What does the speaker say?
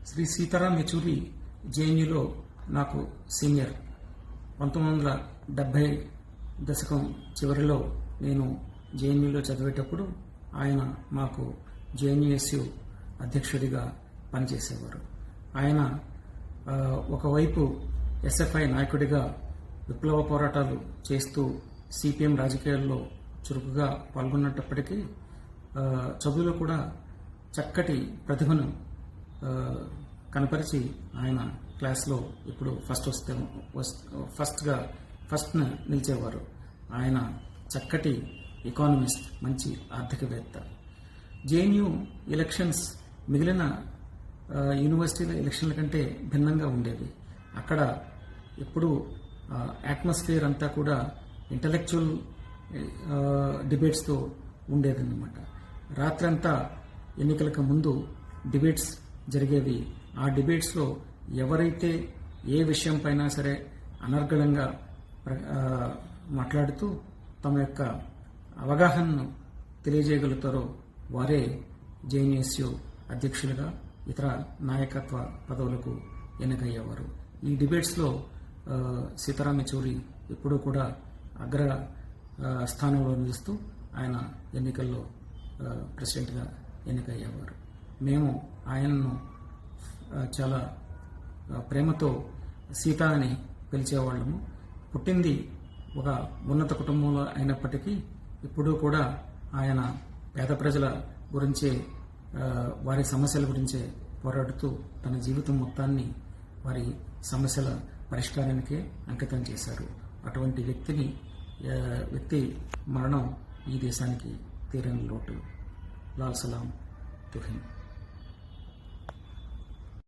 శ్రీ సీతారాం యెచూరి జేఎన్యూలో నాకు సీనియర్. 1970 దశకం చివరిలో నేను జేఎన్యూలో చదివేటప్పుడు ఆయన మాకు జేఎన్యూఎస్యు అధ్యక్షుడిగా పనిచేసేవారు. ఆయన ఒకవైపు ఎస్ఎఫ్ఐ నాయకుడిగా విప్లవ పోరాటాలు చేస్తూ సిపిఎం రాజకీయాల్లో చురుకుగా పాల్గొన్నప్పటికీ చదువులో కూడా చక్కటి ప్రతిభను కనపరిచి ఆయన క్లాస్లో ఇప్పుడు ఫస్ట్ నిలిచేవారు. ఆయన చక్కటి ఎకానమిస్ట్, మంచి ఆర్థికవేత్త. జేఎన్యూ ఎలక్షన్స్ మిగిలిన యూనివర్సిటీల ఎలక్షన్ల కంటే భిన్నంగా ఉండేవి. అక్కడ ఎప్పుడు అట్మాస్ఫియర్ అంతా కూడా ఇంటలెక్చువల్ డిబేట్స్తో ఉండేదన్నమాట. రాత్రంతా ఎన్నికలకు ముందు డిబేట్స్ జరిగేవి. ఆ డిబేట్స్లో ఎవరైతే ఏ విషయం పైన సరే అనర్గళంగా మాట్లాడుతూ తమ యొక్క అవగాహనను తెలియజేయగలుగుతారో వారే జేఎన్యూఎస్యు అధ్యక్షులుగా ఇతర నాయకత్వ పదవులకు ఎన్నికయ్యేవారు. ఈ డిబేట్స్లో సీతారాం యెచూరి ఎప్పుడూ కూడా అగ్ర స్థానంలో నిలుస్తూ ఆయన ఎన్నికల్లో ప్రెసిడెంట్గా ఎన్నికయ్యేవారు. మేము ఆయనను చాలా ప్రేమతో సీత అని పిలిచేవాళ్ళము. పుట్టింది ఒక ఉన్నత కుటుంబంలో అయినప్పటికీ ఇప్పుడు కూడా ఆయన పేద ప్రజల గురించే, వారి సమస్యల గురించే పోరాడుతూ తన జీవితం మొత్తాన్ని వారి సమస్యల పరిష్కారానికే అంకితం చేశారు. అటువంటి వ్యక్తి మరణం ఈ దేశానికి తీరని లోటు. లాల్ సలాం తుహిన్.